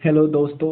Hello दोस्तों,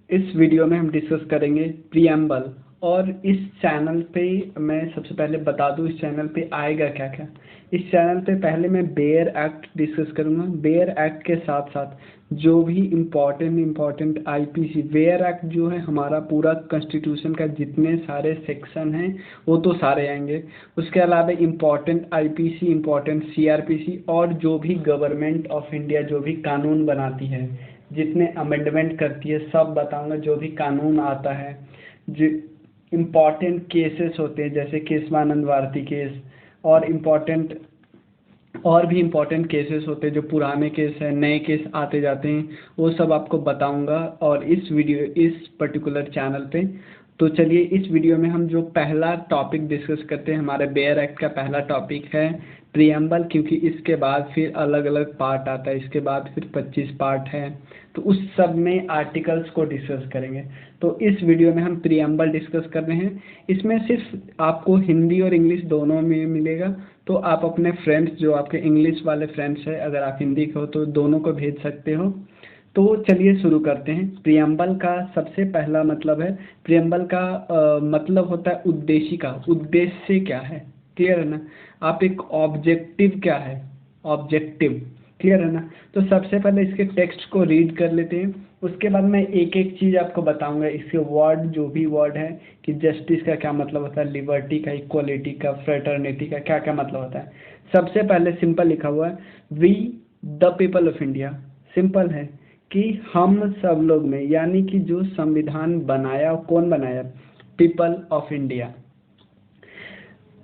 इस video में हम डिस्कस करेंगे प्रियम्बल। और इस चैनल पे मैं सबसे पहले बता दूं इस चैनल पे आएगा क्या क्या। इस चैनल पे पहले मैं बेयर एक्ट डिस्कस करूंगा। बेयर एक्ट के साथ साथ जो भी इम्पोर्टेंट आईपीसी बेयर एक्ट जो है हमारा पूरा कॉन्स्टिट्यूशन का जितने सारे सेक्शन हैं वो तो सारे आएंगे। उसके अलावा इम्पोर्टेंट आईपीसी, इम्पोर्टेंट सीआरपीसी और जो भी गवर्नमेंट ऑफ इंडिया जो भी कानून बनाती है, जितने अमेंडमेंट करती है सब बताऊंगा। जो भी कानून आता है, जो इम्पॉर्टेंट केसेस होते हैं जैसे केशवानंद भारती केस और भी इम्पोर्टेंट केसेस होते हैं, जो पुराने केस हैं, नए केस आते जाते हैं, वो सब आपको बताऊंगा और इस पर्टिकुलर चैनल पे। तो चलिए इस वीडियो में हम जो पहला टॉपिक डिस्कस करते हैं, हमारे बेयर एक्ट का पहला टॉपिक है प्रियम्बल, क्योंकि इसके बाद फिर अलग अलग पार्ट आता है, इसके बाद फिर 25 पार्ट है, तो उस सब में आर्टिकल्स को डिस्कस करेंगे। तो इस वीडियो में हम प्रियम्बल डिस्कस कर रहे हैं। इसमें सिर्फ आपको हिंदी और इंग्लिश दोनों में मिलेगा, तो आप अपने फ्रेंड्स जो आपके इंग्लिश वाले फ्रेंड्स हैं, अगर आप हिंदी के हो तो दोनों को भेज सकते हो। तो चलिए शुरू करते हैं। प्रियम्बल का सबसे पहला मतलब है, प्रियम्बल का मतलब होता है उद्देशिका। उद्देश्य क्या है, क्लियर है ना। आप एक ऑब्जेक्टिव क्या है, ऑब्जेक्टिव, क्लियर है ना। तो सबसे पहले इसके टेक्स्ट को रीड कर लेते हैं, उसके बाद मैं एक एक चीज़ आपको बताऊंगा। इसके वर्ड जो भी वर्ड है कि जस्टिस का क्या मतलब होता है, लिबर्टी का, इक्वलिटी का, फ्रेटर्निटी का क्या क्या मतलब होता है। सबसे पहले सिंपल लिखा हुआ है, we the people of India. Simple है कि हम सब लोग में, यानी कि जो संविधान बनाया, कौन बनाया, people of India.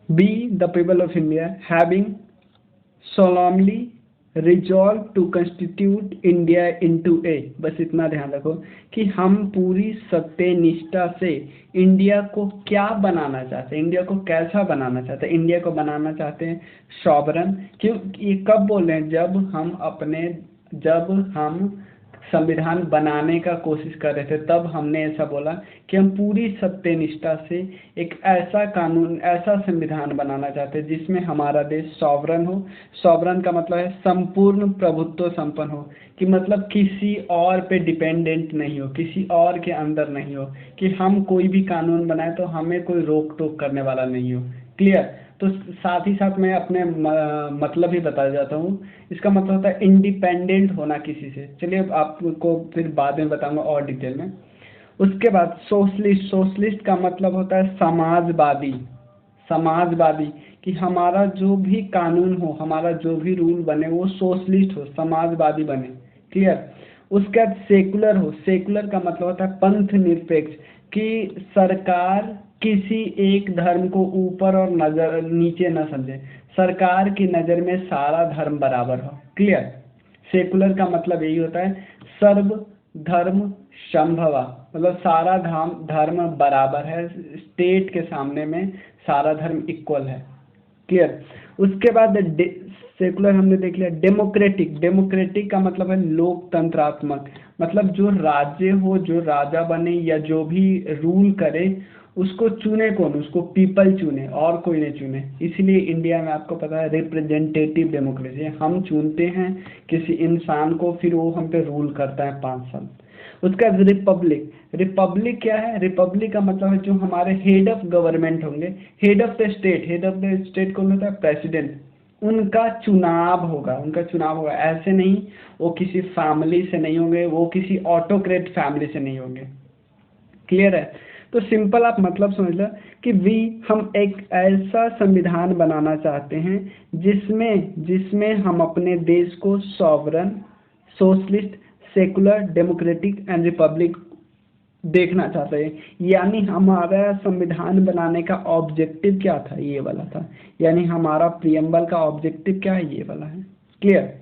Be the people of India having solemnly resolve to constitute India into a, बस इतना ध्यान रखो कि हम पूरी सत्यनिष्ठा से इंडिया को क्या बनाना चाहते हैं, इंडिया को कैसा बनाना चाहते हैं। इंडिया को बनाना चाहते हैं सॉवरन। क्यों, ये कब बोल रहे हैं, जब हम संविधान बनाने का कोशिश कर रहे थे तब हमने ऐसा बोला कि हम पूरी सत्यनिष्ठा से एक ऐसा कानून, ऐसा संविधान बनाना चाहते हैं जिसमें हमारा देश सॉवरन हो। सॉवरन का मतलब है संपूर्ण प्रभुत्व संपन्न हो, कि मतलब किसी और पे डिपेंडेंट नहीं हो, किसी और के अंदर नहीं हो, कि हम कोई भी कानून बनाए तो हमें कोई रोक टोक करने वाला नहीं हो। क्लियर। तो साथ ही साथ मैं अपने मतलब भी बता जाता हूँ। इसका मतलब होता है इंडिपेंडेंट होना किसी से। चलिए आपको फिर बाद में बताऊंगा और डिटेल में। उसके बाद सोशलिस्ट। सोशलिस्ट का मतलब होता है समाजवादी। समाजवादी कि हमारा जो भी कानून हो, हमारा जो भी रूल बने वो सोशलिस्ट हो, समाजवादी बने। क्लियर। उसके बाद सेकुलर हो। सेकुलर का मतलब होता है पंथ निरपेक्ष, कि सरकार किसी एक धर्म को ऊपर और नजर नीचे न समझे, सरकार की नज़र में सारा धर्म बराबर हो। क्लियर। सेकुलर का मतलब यही होता है सर्व धर्म संभवा, मतलब सारा धर्म बराबर है, स्टेट के सामने में सारा धर्म इक्वल है। क्लियर। उसके बाद सेकुलर हमने देख लिया। डेमोक्रेटिक। डेमोक्रेटिक का मतलब है लोकतंत्रात्मक, मतलब जो राज्य हो, जो राजा बने या जो भी रूल करे उसको चुने कौन, उसको पीपल चुने और कोई नहीं चुने। इसलिए इंडिया में आपको पता है रिप्रेजेंटेटिव डेमोक्रेसी, हम चुनते हैं किसी इंसान को, फिर वो हम पे रूल करता है 5 साल। उसका रिपब्लिक। रिपब्लिक क्या है, रिपब्लिक का मतलब है जो हमारे हेड ऑफ गवर्नमेंट होंगे, head of the state. Head of the state कौन होता है, प्रेसिडेंट। उनका चुनाव होगा, उनका चुनाव होगा। ऐसे नहीं वो किसी फैमिली से नहीं होंगे, वो किसी ऑटोक्रेट फैमिली से नहीं होंगे। क्लियर है। तो सिंपल आप मतलब समझ लो कि हम एक ऐसा संविधान बनाना चाहते हैं जिसमें हम अपने देश को sovereign, socialist, secular, democratic and Republic देखना चाहते हैं। यानी हमारा संविधान बनाने का ऑब्जेक्टिव क्या था, ये वाला था। यानी हमारा प्रियम्बल का ऑब्जेक्टिव क्या है, ये वाला है। क्लियर।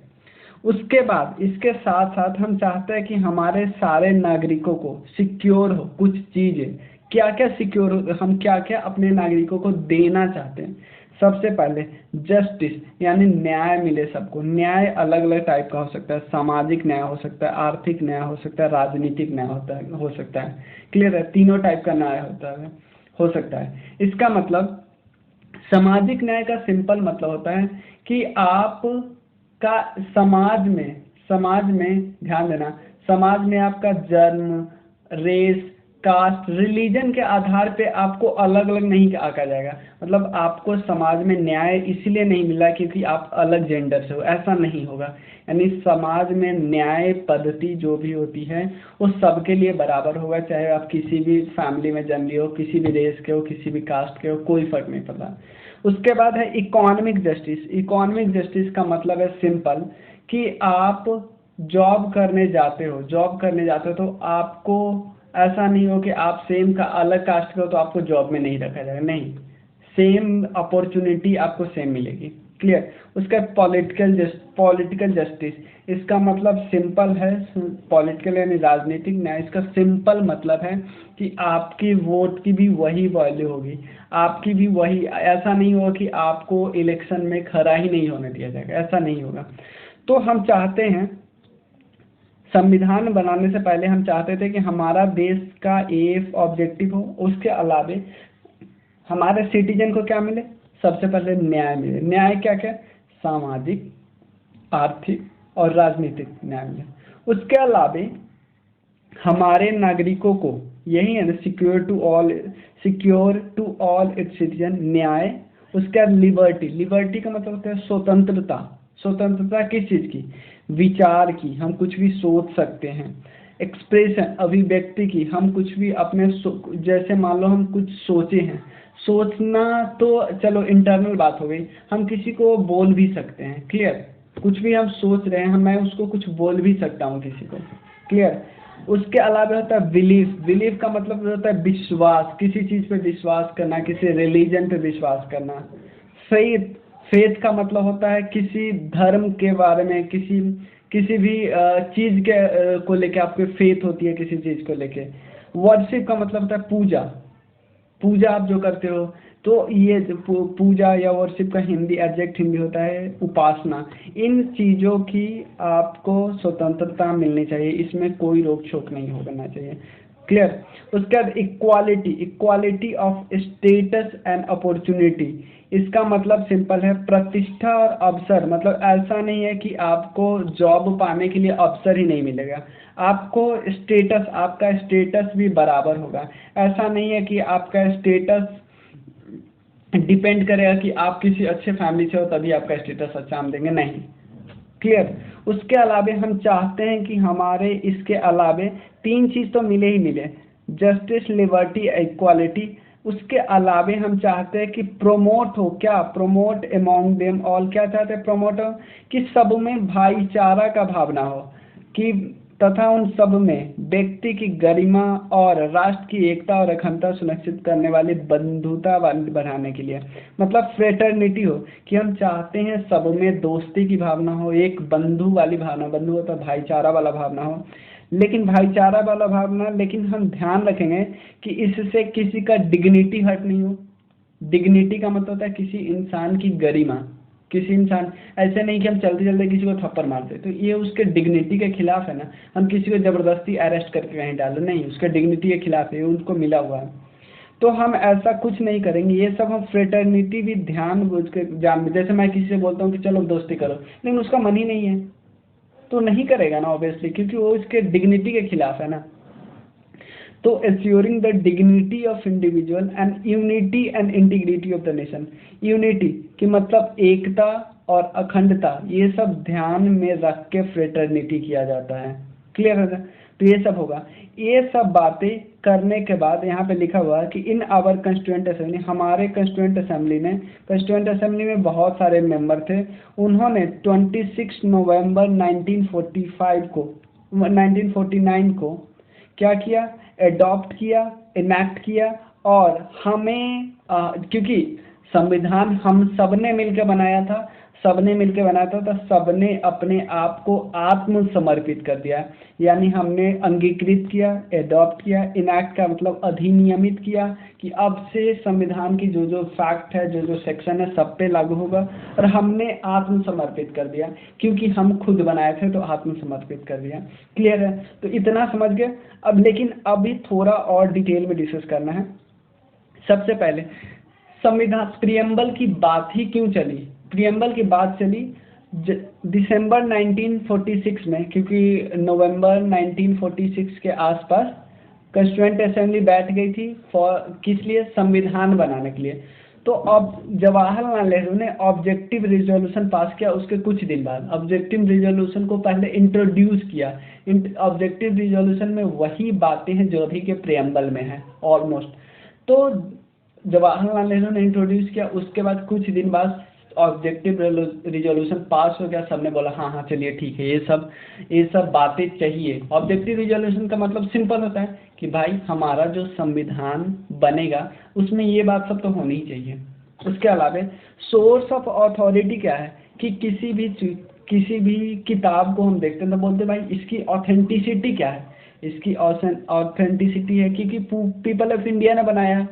उसके बाद इसके साथ साथ हम चाहते हैं कि हमारे सारे नागरिकों को सिक्योर हो कुछ चीज़ें। क्या क्या सिक्योर हो, हम क्या क्या अपने नागरिकों को देना चाहते हैं। सबसे पहले जस्टिस, यानी न्याय मिले सबको। न्याय अलग अलग टाइप का हो सकता है, सामाजिक न्याय हो सकता है, आर्थिक न्याय हो सकता है, राजनीतिक न्याय हो सकता है। क्लियर है। तीनों टाइप का न्याय हो सकता है। इसका मतलब सामाजिक न्याय का सिंपल मतलब होता है कि आप का समाज में ध्यान देना, समाज में आपका जन्म, रेस, कास्ट, रिलीजन के आधार पे आपको अलग अलग नहीं आंका जाएगा। मतलब आपको समाज में न्याय इसलिए नहीं मिला क्योंकि आप अलग जेंडर से हो, ऐसा नहीं होगा। यानी समाज में न्याय पद्धति जो भी होती है वो सबके लिए बराबर होगा, चाहे आप किसी भी फैमिली में जन्म लिए हो, किसी भी रेस के हो, किसी भी कास्ट के हो, कोई फर्क नहीं पड़ता। उसके बाद है इकोनॉमिक जस्टिस। इकोनॉमिक जस्टिस का मतलब है सिंपल कि आप जॉब करने जाते हो, तो आपको ऐसा नहीं हो कि आप सेम का अलग कास्ट के हो तो आपको जॉब में नहीं रखा जाएगा, नहीं, सेम अपॉर्चुनिटी आपको सेम मिलेगी। क्लियर। उसका पॉलिटिकल जस्टिस, इसका मतलब सिंपल है, पॉलिटिकल यानी राजनीतिक न्याय, इसका सिंपल मतलब है कि आपकी वोट की भी वही वैल्यू होगी, आपकी भी वही, ऐसा नहीं होगा कि आपको इलेक्शन में खड़ा ही नहीं होने दिया जाएगा, ऐसा नहीं होगा। तो हम चाहते हैं, संविधान बनाने से पहले हम चाहते थे कि हमारा देश का एक ऑब्जेक्टिव हो, उसके अलावे हमारे सिटीजन को क्या मिले, सबसे पहले न्याय मिले। न्याय क्या क्या, सामाजिक, आर्थिक और राजनीतिक न्याय मिले। उसके अलावे हमारे नागरिकों को, यही है ना, secure to all its citizen, न्याय। उसके बाद लिबर्टी, लिबर्टी का मतलब होता है स्वतंत्रता। स्वतंत्रता किस चीज़ की, विचार की, हम कुछ भी सोच सकते हैं। एक्सप्रेशन, अभिव्यक्ति की, हम कुछ भी अपने जैसे मान लो हम कुछ सोचे हैं, सोचना तो चलो इंटरनल बात हो गई, हम किसी को बोल भी सकते हैं। क्लियर। कुछ भी हम सोच रहे हैं, मैं उसको कुछ बोल भी सकता हूँ किसी को। क्लियर। उसके अलावा होता है बिलीफ। बिलीफ का मतलब होता है विश्वास, किसी चीज़ पे विश्वास करना, किसी रिलीजन पे विश्वास करना। फेथ, फेथ का मतलब होता है किसी धर्म के बारे में, किसी भी चीज़ के को लेके आपकी फेथ होती है, किसी चीज़ को लेके। वर्शिप का मतलब होता है पूजा, पूजा आप जो करते हो, तो ये पूजा या वर्शिप का हिंदी एग्जैक्ट हिंदी होता है उपासना। इन चीज़ों की आपको स्वतंत्रता मिलनी चाहिए, इसमें कोई रोक टोक नहीं होना चाहिए। क्लियर। उसके बाद equality, equality of status and opportunity, इसका मतलब सिंपल है प्रतिष्ठा और अवसर। मतलब ऐसा नहीं है कि आपको जॉब पाने के लिए अवसर ही नहीं मिलेगा, आपको स्टेटस, आपका स्टेटस भी बराबर होगा। ऐसा नहीं है कि आपका स्टेटस डिपेंड करेगा कि आप किसी अच्छे फैमिली से हो तभी आपका स्टेटस अच्छा हम देंगे, नहीं। क्लियर। उसके अलावे हम चाहते हैं कि हमारे इसके अलावे तीन चीज़ तो मिले ही मिले, जस्टिस, लिबर्टी, इक्वालिटी। उसके अलावे हम चाहते हैं कि प्रोमोट हो, क्या प्रोमोट अमॉन्ग देम ऑल, क्या चाहते हैं प्रोमोट हो कि सब में भाईचारा का भावना हो, कि तथा उन सब में व्यक्ति की गरिमा और राष्ट्र की एकता और अखंडता सुनिश्चित करने वाली बंधुता बढ़ाने के लिए, मतलब फ्रेटर्निटी हो, कि हम चाहते हैं सब में दोस्ती की भावना हो, एक बंधु वाली भावना, बंधु होता है भाईचारा वाला भावना हो। लेकिन भाईचारा वाला भावना, लेकिन हम ध्यान रखेंगे कि इससे किसी का डिग्निटी हर्ट नहीं हो। डिग्निटी का मतलब होता है किसी इंसान की गरिमा, किसी इंसान, ऐसे नहीं कि हम चलते चलते किसी को थप्पड़ मारते, तो ये उसके डिग्निटी के खिलाफ है ना। हम किसी को ज़बरदस्ती अरेस्ट करके कहीं डालो, नहीं, उसके डिग्निटी के खिलाफ है, उनको मिला हुआ है। तो हम ऐसा कुछ नहीं करेंगे, ये सब हम फ्रेटर्निटी भी ध्यान बुझ के जान, जैसे मैं किसी से बोलता हूँ कि चलो दोस्ती करो, लेकिन उसका मन ही नहीं है तो नहीं करेगा ना ऑब्वियसली, क्योंकि वो इसके डिग्निटी के खिलाफ है ना। तो assuring the dignity of individual and unity and integrity of the nation. Unity की मतलब एकता और अखंडता, ये सब ध्यान में रख के फ्रेटर्निटी किया जाता है। क्लियर है ना। तो ये सब होगा। ये सब बातें करने के बाद यहाँ पे लिखा हुआ है कि इन आवर कंस्टिट्यूएंट असेंबली, हमारे कंस्टिट्यूएंट असेंबली में, कंस्टिट्यूएंट असेंबली में बहुत सारे मेंबर थे, उन्होंने 26 नवंबर 1949 को क्या किया, एडॉप्ट किया, इनैक्ट किया। और हमें क्योंकि संविधान हम सबने मिलकर बनाया था, तो सबने अपने आप को आत्मसमर्पित कर दिया, यानी हमने अंगीकृत किया, एडॉप्ट किया। इनैक्ट का मतलब अधिनियमित किया, कि अब से संविधान की जो जो फैक्ट है, जो जो सेक्शन है, सब पे लागू होगा। और हमने आत्मसमर्पित कर दिया, क्योंकि हम खुद बनाए थे तो आत्मसमर्पित कर दिया। क्लियर है। तो इतना समझ गए। अब लेकिन अभी थोड़ा और डिटेल में डिस्कस करना है। सबसे पहले संविधान प्रियम्बल की बात ही क्यों चली, प्रियम्बल की बात चली, दिसंबर 1946 में, क्योंकि नवंबर 1946 के आसपास कॉन्स्टिट्यूएंट असेंबली बैठ गई थी किस लिए, संविधान बनाने के लिए। तो अब जवाहरलाल नेहरू ने ऑब्जेक्टिव रिजोल्यूशन पास किया। उसके कुछ दिन बाद ऑब्जेक्टिव रिजोल्यूशन को पहले इंट्रोड्यूस किया। ऑब्जेक्टिव रिजोल्यूशन में वही बातें हैं जो अभी के प्रेम्बल में है ऑलमोस्ट। तो जवाहरलाल नेहरू ने इंट्रोड्यूस किया, उसके बाद कुछ दिन बाद ऑब्जेक्टिव रिजोल्यूशन पास हो गया। सबने बोला हाँ हाँ चलिए ठीक है, ये सब बातें चाहिए। ऑब्जेक्टिव रिजोल्यूशन का मतलब सिंपल होता है कि भाई हमारा जो संविधान बनेगा उसमें ये बात सब तो होनी ही चाहिए। उसके अलावा सोर्स ऑफ अथॉरिटी क्या है कि किसी भी किताब को हम देखते हैं तो बोलते हैं भाई इसकी ऑथेंटिसिटी क्या है। इसकी ऑथेंटिसिटी है क्योंकि पीपल ऑफ इंडिया ने बनाया,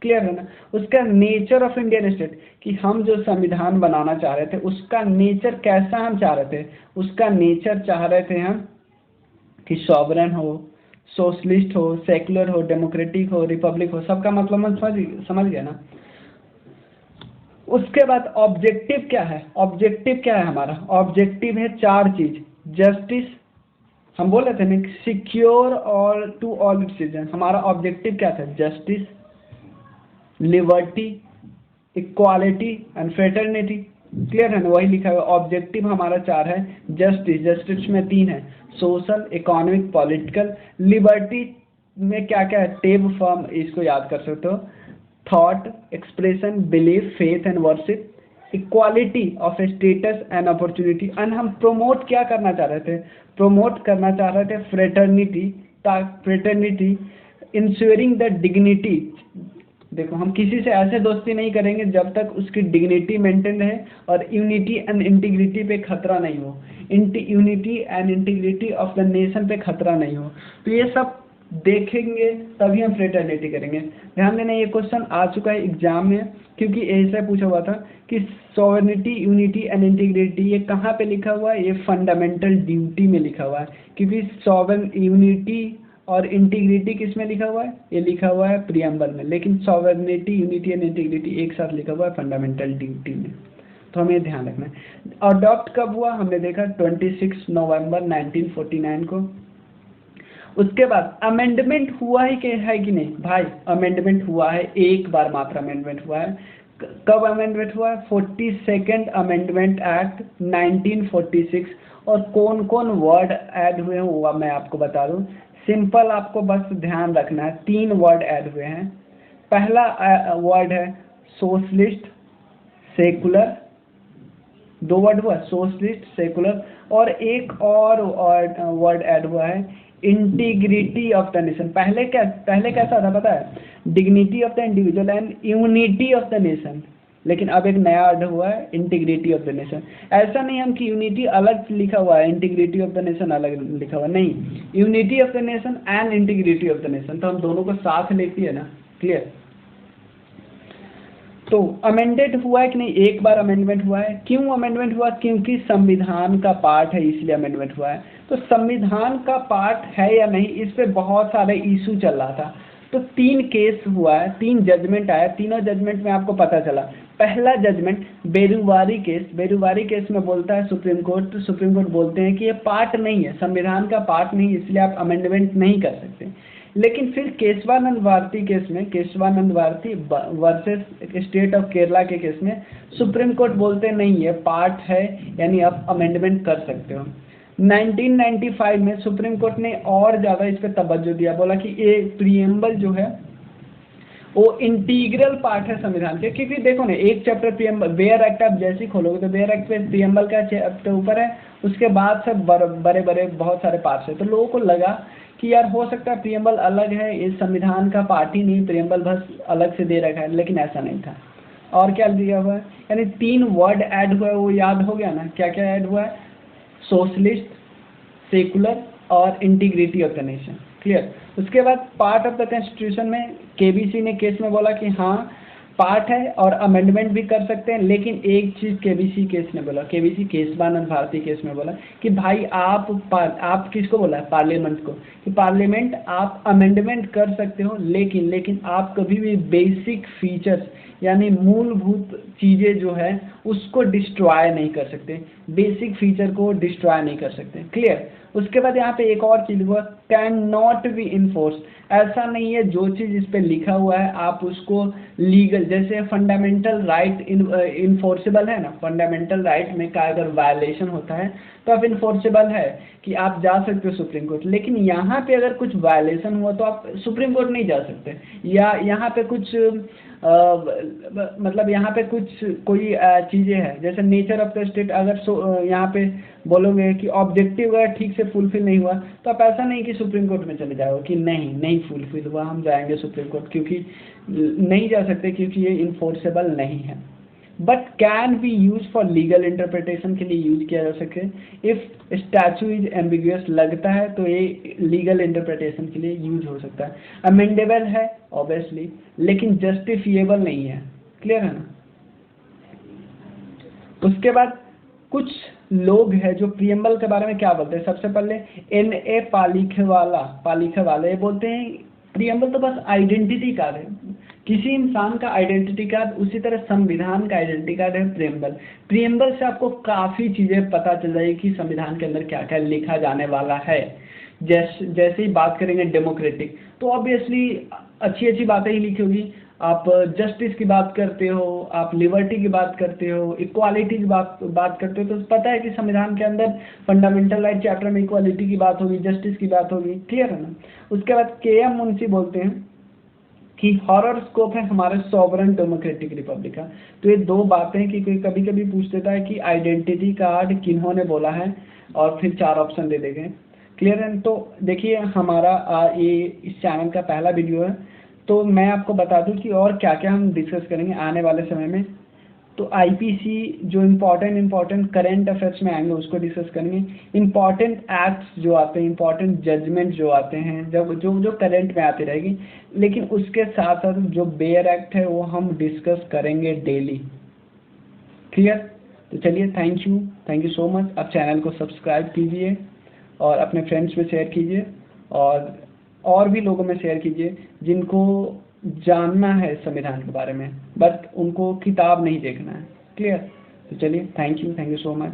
क्लियर है ना। उसका नेचर ऑफ इंडियन स्टेट कि हम जो संविधान बनाना चाह रहे थे उसका नेचर कैसा हम चाह रहे थे। उसका नेचर चाह रहे थे हम कि सॉवरेन हो, सोशलिस्ट हो, सेक्युलर हो, डेमोक्रेटिक हो, रिपब्लिक हो, सबका मतलब हम समझ गए ना। उसके बाद ऑब्जेक्टिव क्या है, ऑब्जेक्टिव क्या है हमारा, ऑब्जेक्टिव है 4 चीज। जस्टिस, हम बोल रहे थे ना, सिक्योर और टू ऑल सिटीजन। हमारा ऑब्जेक्टिव क्या था, justice, liberty, equality and fraternity, clear है ना। वही लिखा हुआ ऑब्जेक्टिव हमारा 4 है। जस्टिस में 3 है, सोशल, इकोनॉमिक, पॉलिटिकल। लिबर्टी में क्या क्या है, टेब फॉर्म, इसको याद कर सकते हो, thought, expression, belief, faith and worship. Equality of status and opportunity. And हम प्रोमोट क्या करना चाह रहे थे, प्रोमोट करना चाह रहे थे फ्रेटर्निटी, इंश्योरिंग द डिग्निटी। देखो हम किसी से ऐसे दोस्ती नहीं करेंगे जब तक उसकी डिग्निटी मेंटेन रहे और यूनिटी एंड इंटीग्रिटी पे खतरा नहीं हो, unity and integrity of the nation पे खतरा नहीं हो। तो ये सब देखेंगे तभी हम फ्रेटर्निटी करेंगे। ध्यान देना ये क्वेश्चन आ चुका है एग्जाम में, क्योंकि ऐसे पूछा हुआ था कि सॉवरेनिटी, यूनिटी एंड इंटीग्रिटी ये कहाँ पे लिखा हुआ है, ये फंडामेंटल ड्यूटी में लिखा हुआ है। क्योंकि सॉवरेन, यूनिटी और इंटीग्रिटी किस में लिखा हुआ है, ये लिखा हुआ है प्रियम्बल में, लेकिन सॉवरेनिटी, यूनिटी एंड इंटीग्रिटी एक साथ लिखा हुआ है फंडामेंटल ड्यूटी में। तो हमें ध्यान रखना है। अडॉप्ट कब हुआ, हमने देखा 26 नवंबर 1949 को। उसके बाद अमेंडमेंट हुआ है कि नहीं भाई, अमेंडमेंट हुआ है, एक बार मात्र अमेंडमेंट हुआ है। कब अमेंडमेंट हुआ है, 42nd अमेंडमेंट एक्ट 1946। और कौन कौन वर्ड ऐड हुए हैं वो मैं आपको बता दूं। सिंपल आपको बस ध्यान रखना है, 3 वर्ड ऐड हुए हैं। पहला वर्ड है सोशलिस्ट, सेकुलर, 2 वर्ड हुआ, सोशलिस्ट, सेकुलर। और एक और वर्ड ऐड हुआ है इंटीग्रिटी ऑफ द नेशन। पहले कैसा था पता है, dignity of the individual and unity of the nation, लेकिन अब एक नया ऐड हुआ है इंटीग्रिटी ऑफ द नेशन। ऐसा नहीं हम कि यूनिटी अलग लिखा हुआ है, इंटीग्रिटी ऑफ द नेशन अलग लिखा हुआ है, नहीं, unity of the nation and integrity of the nation. तो हम दोनों को साथ लेती है ना, क्लियर। तो अमेंडेड हुआ है कि नहीं, एक बार अमेंडमेंट हुआ है। क्यों अमेंडमेंट हुआ, क्योंकि संविधान का पार्ट है इसलिए अमेंडमेंट हुआ है। तो संविधान का पार्ट है या नहीं, इस पे बहुत सारे इशू चल रहा था। तो 3 केस हुआ है, 3 जजमेंट आया, तीनों जजमेंट में आपको पता चला। पहला जजमेंट बेरुवारी केस में बोलता है सुप्रीम कोर्ट बोलते हैं कि ये पार्ट नहीं है, संविधान का पार्ट नहीं, इसलिए आप अमेंडमेंट नहीं कर सकते। लेकिन फिर Kesavananda Bharati versus state of Kerala के केस में सुप्रीम कोर्ट बोलते नहीं है, पार्ट है, यानी आप अमेंडमेंट कर सकते हो। 1995 में सुप्रीम कोर्ट ने और ज़्यादा इस पर तवज्जो दिया, बोला कि ये प्रीएम्बल जो है वो इंटीग्रल पार्ट है संविधान के। क्योंकि देखो ना, एक चैप्टर प्रीएम्बल, वेयर एक्ट आप जैसे ही खोलोगे तो वेयर एक्ट पे प्रीएम्बल का चैप्टर ऊपर है, उसके बाद से बड़े बड़े बहुत सारे पार्ट्स है। तो लोगों को लगा कि यार हो सकता है प्रीएम्बल अलग है, इस संविधान का पार्ट ही नहीं, प्रीएम्बल बस अलग से दे रखा है, लेकिन ऐसा नहीं था। और क्या दिया हुआ है, यानी 3 वर्ड ऐड हुआ है, वो याद हो गया ना, क्या क्या ऐड हुआ है, सोशलिस्ट, सेकुलर और integrity of the nation, clear. उसके बाद पार्ट ऑफ द कॉन्स्टिट्यूशन में केबीसी ने केस में बोला कि हाँ पार्ट है और अमेंडमेंट भी कर सकते हैं। लेकिन एक चीज़ केबीसी केस ने बोला, केबीसी केशवानंद भारती केस में बोला कि भाई आप किसको बोला है, पार्लियामेंट को, कि पार्लियामेंट आप अमेंडमेंट कर सकते हो, लेकिन आप कभी भी बेसिक फीचर्स यानी मूलभूत चीज़ें जो है उसको डिस्ट्रॉय नहीं कर सकते, बेसिक फीचर को डिस्ट्रॉय नहीं कर सकते। क्लियर। उसके बाद यहाँ पे एक और चीज़ हुआ, कैन नॉट बी इन्फोर्स। ऐसा नहीं है जो चीज़ इस पे लिखा हुआ है आप उसको लीगल, जैसे फंडामेंटल राइट इन्फोर्सेबल है ना, फंडामेंटल राइट में का अगर वायलेशन होता है तो आप इन्फोर्सेबल है कि आप जा सकते हो सुप्रीम कोर्ट। लेकिन यहाँ पे अगर कुछ वायलेशन हुआ तो आप सुप्रीम कोर्ट नहीं जा सकते, या यहाँ पे कुछ मतलब यहाँ पे कुछ कोई चीज़ें हैं जैसे नेचर ऑफ द स्टेट, अगर यहाँ पे बोलोगे कि ऑब्जेक्टिव अगर ठीक से फुलफिल नहीं हुआ तो आप ऐसा नहीं कि सुप्रीम कोर्ट में चले जाओगे कि नहीं फुलफिल हुआ हम जाएंगे सुप्रीम कोर्ट, क्योंकि नहीं जा सकते, क्योंकि ये इन्फोर्सेबल नहीं है। But can be use for legal interpretation के लिए यूज किया जा सके। इफ स्टैचू इज एम्बिगुअस लगता है तो ये लीगल इंटरप्रिटेशन के लिए यूज हो सकता है। अमेंडेबल है ऑब्वियसली, लेकिन जस्टिफिएबल नहीं है। क्लियर है ना। उसके बाद कुछ लोग हैं जो प्रियम्बल के बारे में क्या बोलते हैं। सबसे पहले N.A. पालिखेवाला ये बोलते हैं प्रियम्बल तो बस आइडेंटिटी कार्ड है, किसी इंसान का आइडेंटिटी कार्ड, उसी तरह संविधान का आइडेंटिटी कार्ड है प्रियम्बल। प्रियम्बल से आपको काफ़ी चीज़ें पता चल जाएगी कि संविधान के अंदर क्या क्या लिखा जाने वाला है। जैसे ही बात करेंगे डेमोक्रेटिक, तो ऑब्वियसली अच्छी अच्छी बातें ही लिखी होगी। आप जस्टिस की बात करते हो, आप लिबर्टी की बात करते हो, इक्वालिटी की बात करते हो, तो पता है कि संविधान के अंदर फंडामेंटल राइट चैप्टर में इक्वालिटी की बात होगी, जस्टिस की बात होगी। क्लियर है ना। उसके बाद K.M. मुंशी बोलते हैं कि हॉरर स्कोप है हमारे सॉवरन डेमोक्रेटिक रिपब्लिक का। तो ये दो बातें कि कोई कभी कभी पूछ देता है कि आइडेंटिटी कार्ड किन्होंने बोला है, और फिर 4 ऑप्शन दे देंगे। क्लियर है। तो देखिए हमारा ये इस चैनल का पहला वीडियो है, तो मैं आपको बता दूं कि और क्या क्या हम डिस्कस करेंगे आने वाले समय में। तो आईपीसी जो इम्पोर्टेंट करंट अफेयर्स में आएंगे उसको डिस्कस करेंगे। इम्पोर्टेंट एक्ट्स जो आते हैं, इम्पोर्टेंट जजमेंट जो आते हैं, जब जो करंट में आती रहेगी। लेकिन उसके साथ साथ जो बेयर एक्ट है वो हम डिस्कस करेंगे डेली। क्लियर। तो चलिए थैंक यू सो मच। आप चैनल को सब्सक्राइब कीजिए और अपने फ्रेंड्स में शेयर कीजिए, और भी लोगों में शेयर कीजिए जिनको जानना है संविधान के बारे में, बट उनको किताब नहीं देखना है। क्लियर। तो चलिए थैंक यू सो मच।